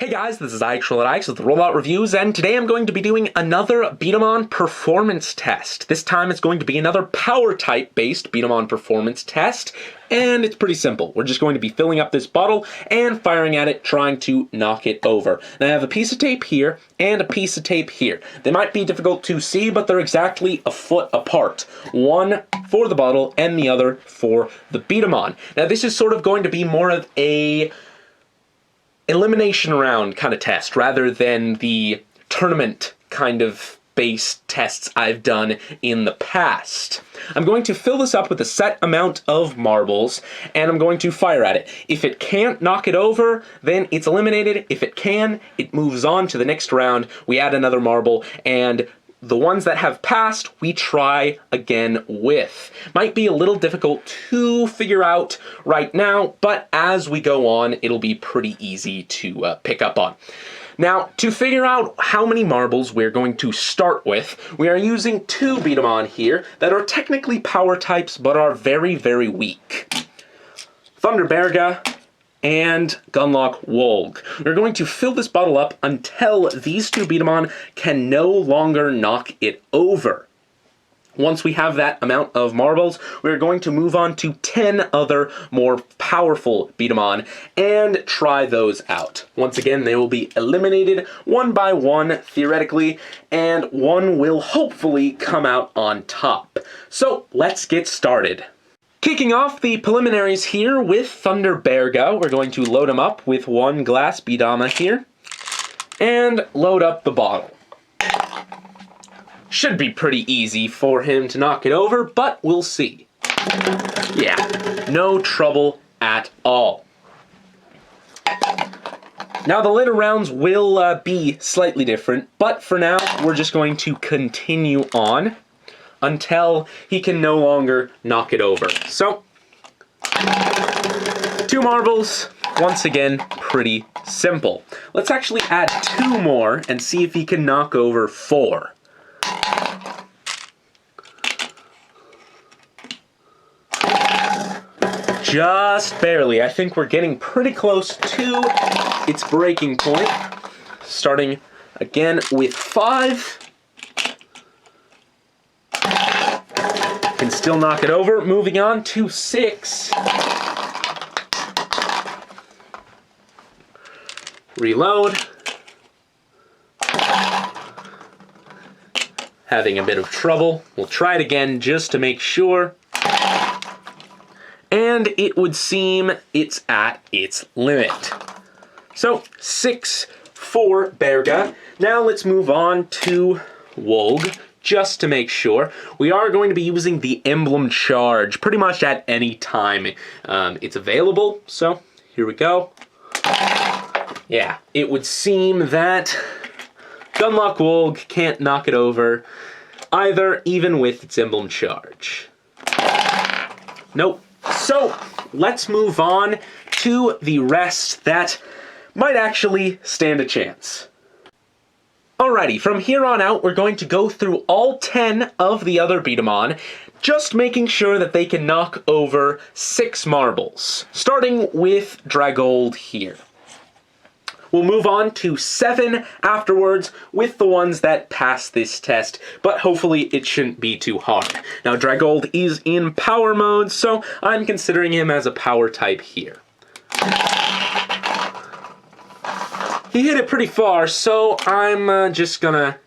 Hey guys, this is Ike's with Rollout Reviews, and today I'm going to be doing another B-Daman performance test. This time it's going to be another power type based B-Daman performance test, and it's pretty simple. We're just going to be filling up this bottle and firing at it, trying to knock it over. Now I have a piece of tape here and a piece of tape here. They might be difficult to see, but they're exactly a foot apart. One for the bottle and the other for the B-Daman. Now this is sort of going to be more of a elimination round kind of test rather than the tournament kind of based tests I've done in the past. I'm going to fill this up with a set amount of marbles and I'm going to fire at it. If it can't knock it over, then it's eliminated. If it can, it moves on to the next round. We add another marble, and the ones that have passed, we try again with. Might be a little difficult to figure out right now, but as we go on, it'll be pretty easy to pick up on. Now, to figure out how many marbles we're going to start with, we are using two B-Daman here that are technically power types, but are very, very weak. Thunderberga and Gunlock Wolg. We're going to fill this bottle up until these two B-Daman can no longer knock it over. Once we have that amount of marbles, we're going to move on to 10 other more powerful B-Daman and try those out. Once again, they will be eliminated one by one, theoretically, and one will hopefully come out on top. So let's get started. Kicking off the preliminaries here with Thunderberga, we're going to load him up with one glass B-Daman here, and load up the bottle. Should be pretty easy for him to knock it over, but we'll see. Yeah, no trouble at all. Now the later rounds will be slightly different, but for now we're just going to continue on until he can no longer knock it over. So, two marbles, once again, pretty simple. Let's actually add two more and see if he can knock over four. Just barely. I think we're getting pretty close to its breaking point. Starting again with 5. Can still knock it over. Moving on to 6. Reload. Having a bit of trouble. We'll try it again just to make sure. And it would seem it's at its limit. So 6 for Berga. Now let's move on to Wolg. Just to make sure, we are going to be using the emblem charge pretty much at any time it's available. So here we go. Yeah, it would seem that Gunlock Wolg can't knock it over either, even with its emblem charge. Nope. So let's move on to the rest that might actually stand a chance. Alrighty, from here on out, we're going to go through all 10 of the other B-Daman, just making sure that they can knock over 6 marbles, starting with Dragold here. We'll move on to 7 afterwards with the ones that pass this test, but hopefully it shouldn't be too hard. Now, Dragold is in power mode, so I'm considering him as a power type here. He hit it pretty far, so I'm just gonna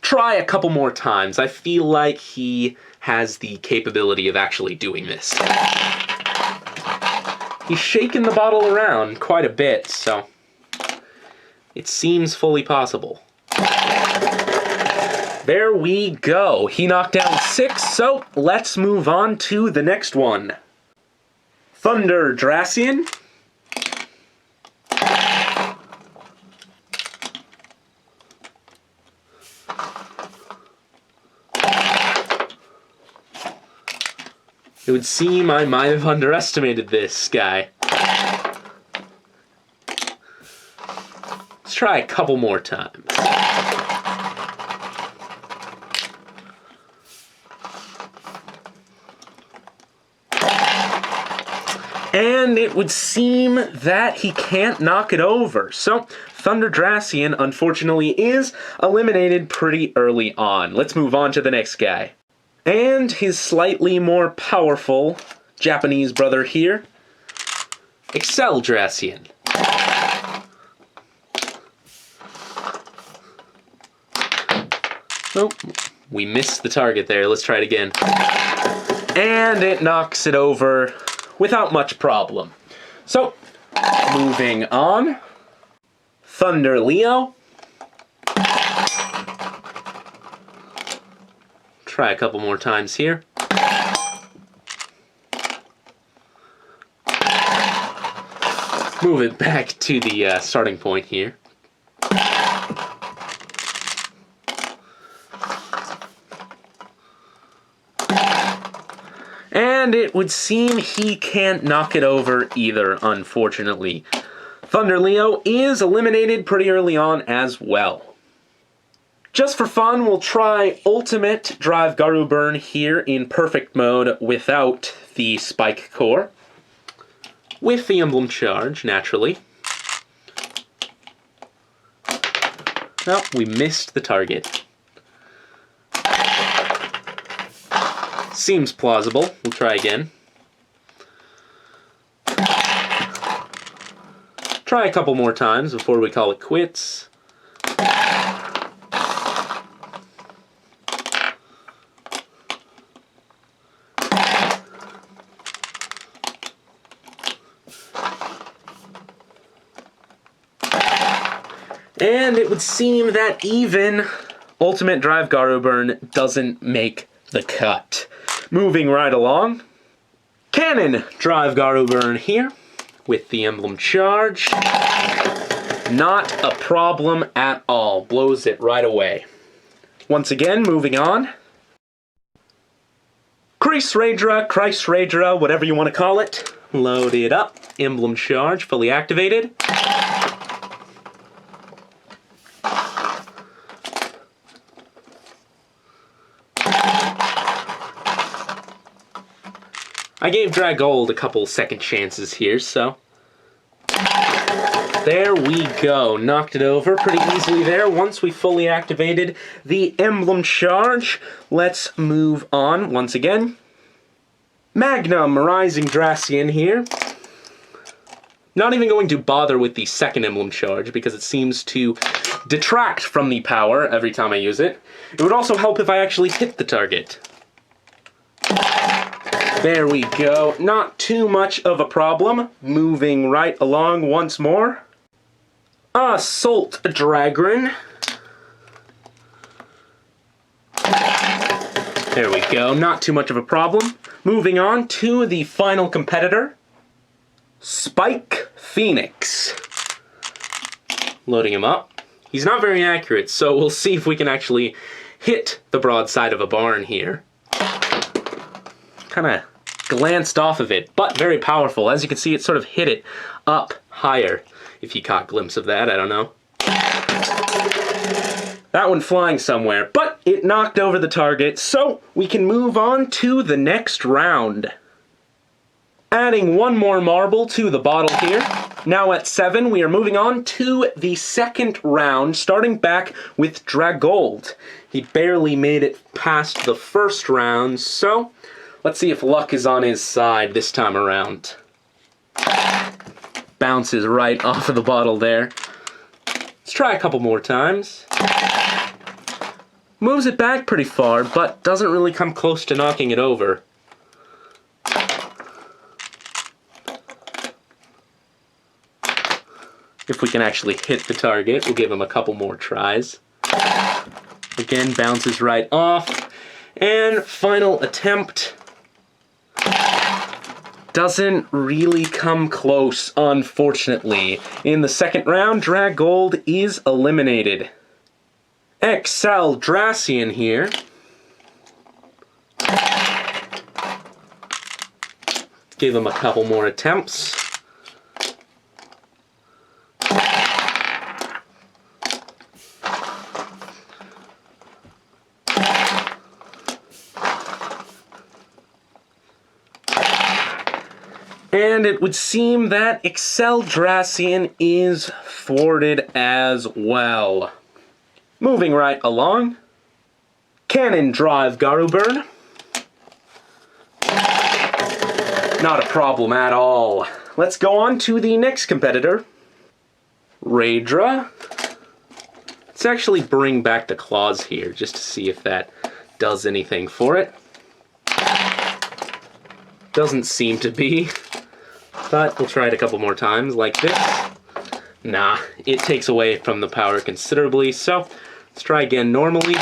try a couple more times. I feel like he has the capability of actually doing this. He's shaking the bottle around quite a bit, so it seems fully possible. There we go. He knocked down 6, so let's move on to the next one. Thunder Dracian. It would seem I might have underestimated this guy. Let's try a couple more times. And it would seem that he can't knock it over. So Thunderdracian, unfortunately, is eliminated pretty early on. Let's move on to the next guy. And his slightly more powerful Japanese brother here, Exceldracian. Oh, we missed the target there. Let's try it again. And it knocks it over without much problem. So, moving on. Thunder Leo. Try a couple more times here. Move it back to the starting point here. And it would seem he can't knock it over either, unfortunately. Thunder Leo is eliminated pretty early on as well. Just for fun, we'll try Ultimate Drive Garu Burn here in perfect mode without the Spike Core. With the Emblem Charge, naturally. Oh, we missed the target. Seems plausible. We'll try again. Try a couple more times before we call it quits. And it would seem that even Ultimate Drive Garu Burn doesn't make the cut. Moving right along. Cannon Drive Garu Burn here with the Emblem Charge. Not a problem at all. Blows it right away. Once again, moving on. Kreis Raedra, whatever you want to call it. Load it up. Emblem Charge fully activated. I gave Dragold a couple second chances here, so there we go. Knocked it over pretty easily there once we fully activated the Emblem Charge. Let's move on once again. Magnum Rising Dracian here. Not even going to bother with the second Emblem Charge because it seems to detract from the power every time I use it. It would also help if I actually hit the target. There we go. Not too much of a problem. Moving right along once more. Assault Dragron. There we go. Not too much of a problem. Moving on to the final competitor. Spike Phoenix. Loading him up. He's not very accurate, so we'll see if we can actually hit the broadside of a barn here. Kind of glanced off of it, but very powerful. As you can see, it sort of hit it up higher. If you caught a glimpse of that, I don't know. That one flying somewhere, but it knocked over the target, so we can move on to the next round. Adding one more marble to the bottle here. Now at 7, we are moving on to the second round, starting back with Dragold. He barely made it past the first round, so let's see if luck is on his side this time around. Bounces right off of the bottle there. Let's try a couple more times. Moves it back pretty far, but doesn't really come close to knocking it over. If we can actually hit the target, we'll give him a couple more tries. Again, bounces right off. And final attempt. Doesn't really come close, unfortunately. In the second round, Dragold is eliminated. Exceldracian here. Give him a couple more attempts. And it would seem that Exceldrassion is thwarted as well. Moving right along. Cannon Drive Garuburn. Not a problem at all. Let's go on to the next competitor. Raydra. Let's actually bring back the claws here just to see if that does anything for it. Doesn't seem to be, but we'll try it a couple more times like this. Nah, it takes away from the power considerably, so let's try again normally.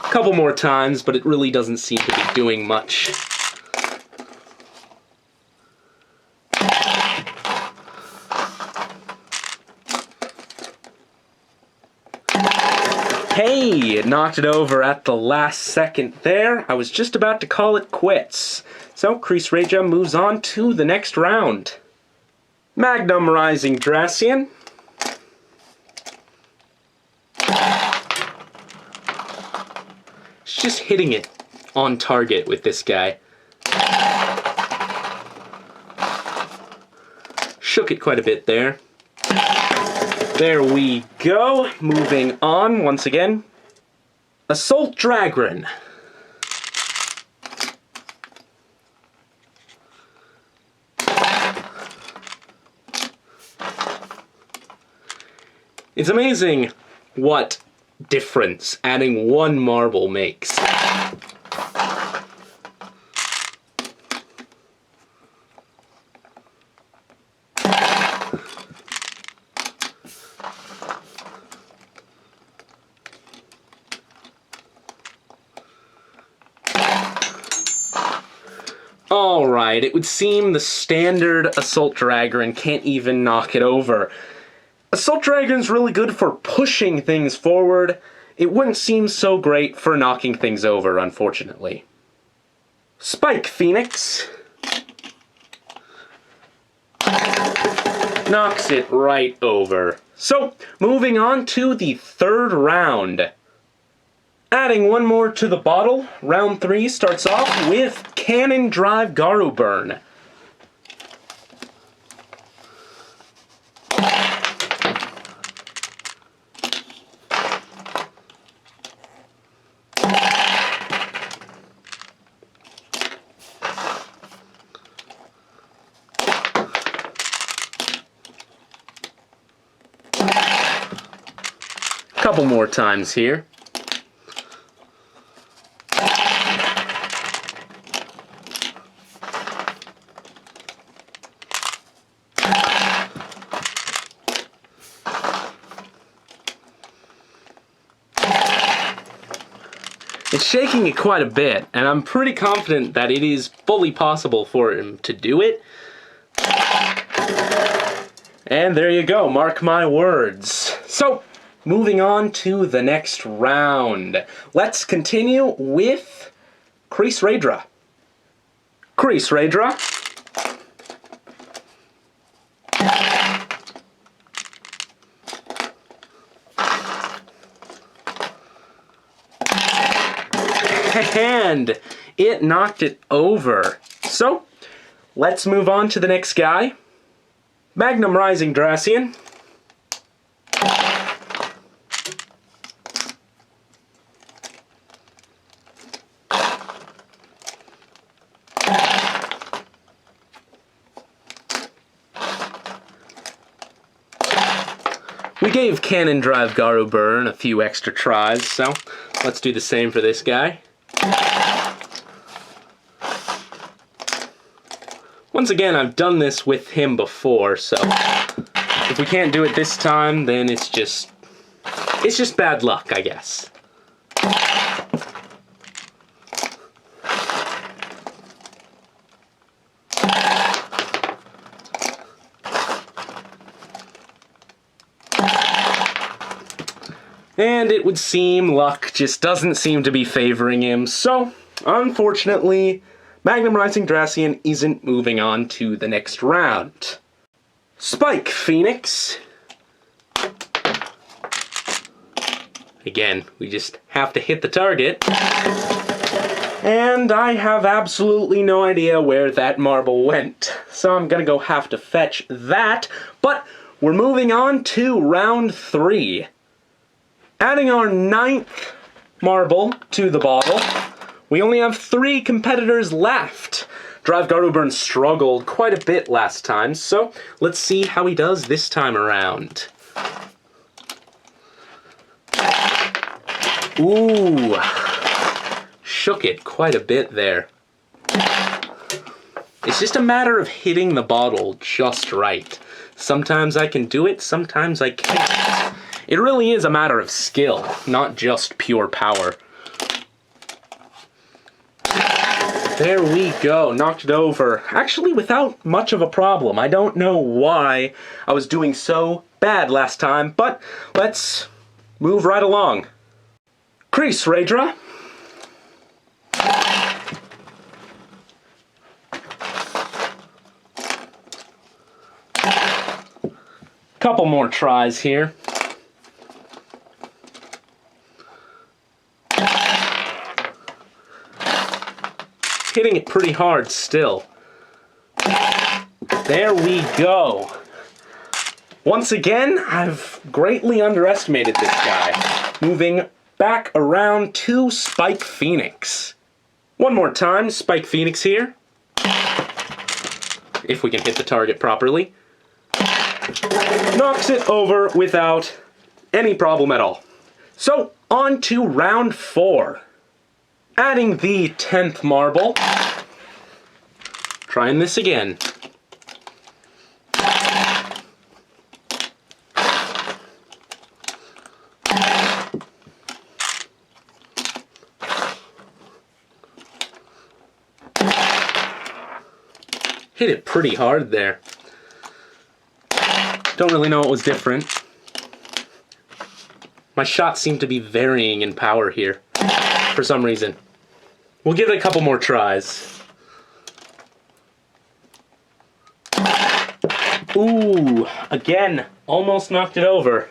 Couple more times, but it really doesn't seem to be doing much. Hey, it knocked it over at the last second there. I was just about to call it quits. So, Crease Raydra moves on to the next round. Magnum Rising Dracian. It's just hitting it on target with this guy. Shook it quite a bit there. There we go. Moving on once again. Assault Dragron. It's amazing what difference adding one marble makes. Alright, it would seem the standard Assault Dragron can't even knock it over. Assault Dragon's really good for pushing things forward. It wouldn't seem so great for knocking things over, unfortunately. Spike Phoenix. Knocks it right over. So, moving on to the third round. Adding one more to the bottle, round 3 starts off with Cannon Drive Garuburn. Couple more times here. It's shaking it quite a bit, and I'm pretty confident that it is fully possible for him to do it. And there you go, mark my words. So, moving on to the next round. Let's continue with Crease Raydra. Crease Raydra. And it knocked it over. So, let's move on to the next guy. Magnum Rising Dracian. We gave Cannon Drive Garuburn a few extra tries, so let's do the same for this guy. Once again, I've done this with him before, so if we can't do it this time, then it's just bad luck, I guess. And it would seem luck just doesn't seem to be favoring him, so unfortunately, Magnum Rising Dracian isn't moving on to the next round. Spike Phoenix. Again, we just have to hit the target. And I have absolutely no idea where that marble went. So I'm gonna have to fetch that. But we're moving on to round 3. Adding our 9th marble to the bottle. We only have 3 competitors left. Drive Garuburn struggled quite a bit last time, so let's see how he does this time around. Ooh, shook it quite a bit there. It's just a matter of hitting the bottle just right. Sometimes I can do it, sometimes I can't. It really is a matter of skill, not just pure power. There we go, knocked it over. Actually, without much of a problem. I don't know why I was doing so bad last time, but let's move right along. Crease, Raedra. Couple more tries here. Hitting it pretty hard still. There we go. Once again, I've greatly underestimated this guy. Moving back around to Spike Phoenix. One more time, Spike Phoenix here. If we can hit the target properly. Knocks it over without any problem at all. So, on to round 4. Adding the 10th marble. Trying this again. Hit it pretty hard there. Don't really know what was different. My shots seem to be varying in power here, for some reason. We'll give it a couple more tries. Ooh, again, almost knocked it over.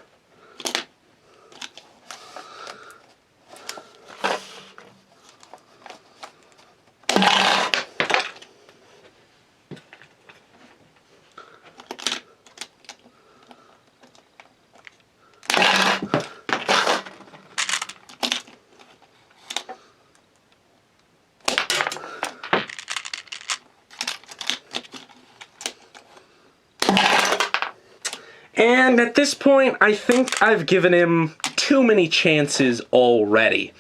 And at this point, I think I've given him too many chances already.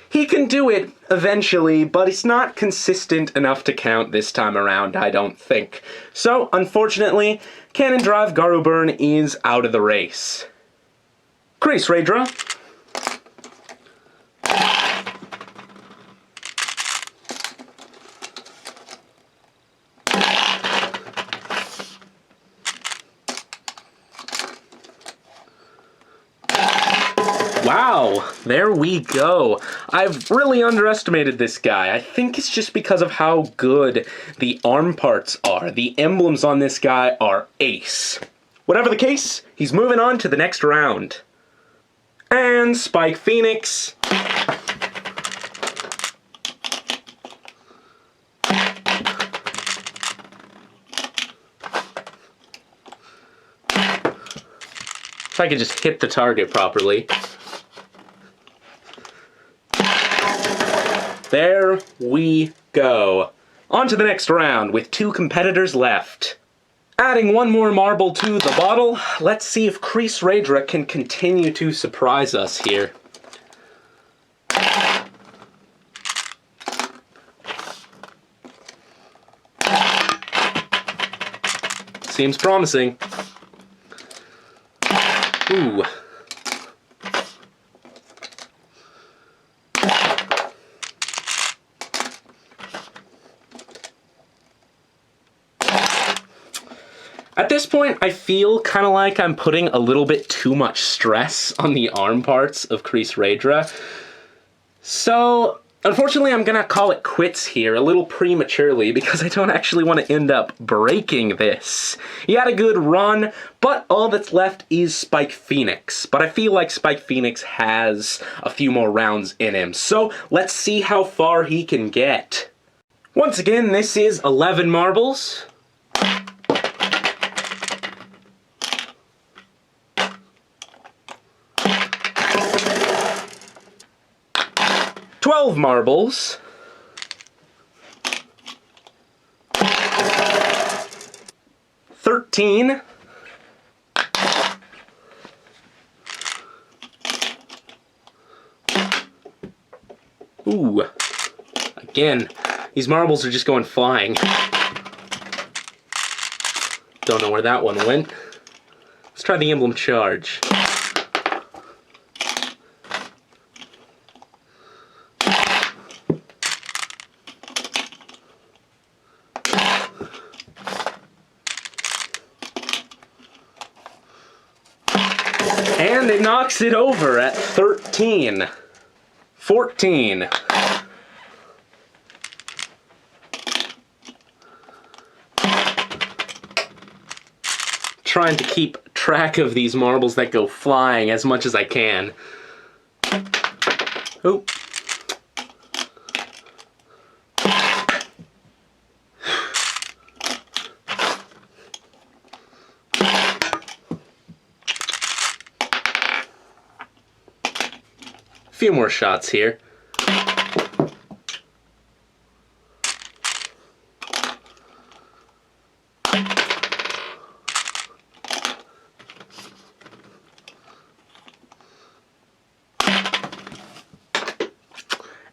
He can do it eventually, but he's not consistent enough to count this time around, I don't think. So, unfortunately, Cannon Drive Garuburn is out of the race. Crease, Raedra. Wow, there we go. I've really underestimated this guy. I think it's just because of how good the arm parts are. The emblems on this guy are ace. Whatever the case, he's moving on to the next round. And Spike Phoenix. If I could just hit the target properly. There we go. On to the next round with 2 competitors left. Adding one more marble to the bottle, let's see if Crease Raedra can continue to surprise us here. Seems promising. Ooh. At this point, I feel kind of like I'm putting a little bit too much stress on the arm parts of Crease Raedra. So, Unfortunately, I'm gonna call it quits here a little prematurely because I don't actually want to end up breaking this. He had a good run, but all that's left is Spike Phoenix. But I feel like Spike Phoenix has a few more rounds in him, so let's see how far he can get. Once again, this is 11 marbles. 12 marbles. 13. Ooh. Again, these marbles are just going flying. Don't know where that one went. Let's try the emblem charge. And it knocks it over at 13. 14. Trying to keep track of these marbles that go flying as much as I can. Oh. Few more shots here.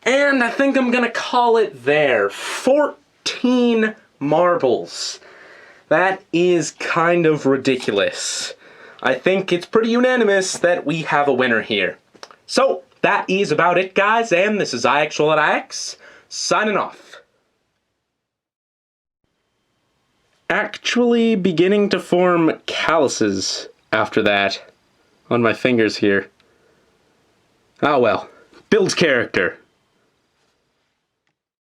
And I think I'm gonna call it there. 14 marbles. That is kind of ridiculous. I think it's pretty unanimous that we have a winner here. So, that is about it, guys, and this is IX signing off. Actually beginning to form calluses after that on my fingers here. Ah well, builds character.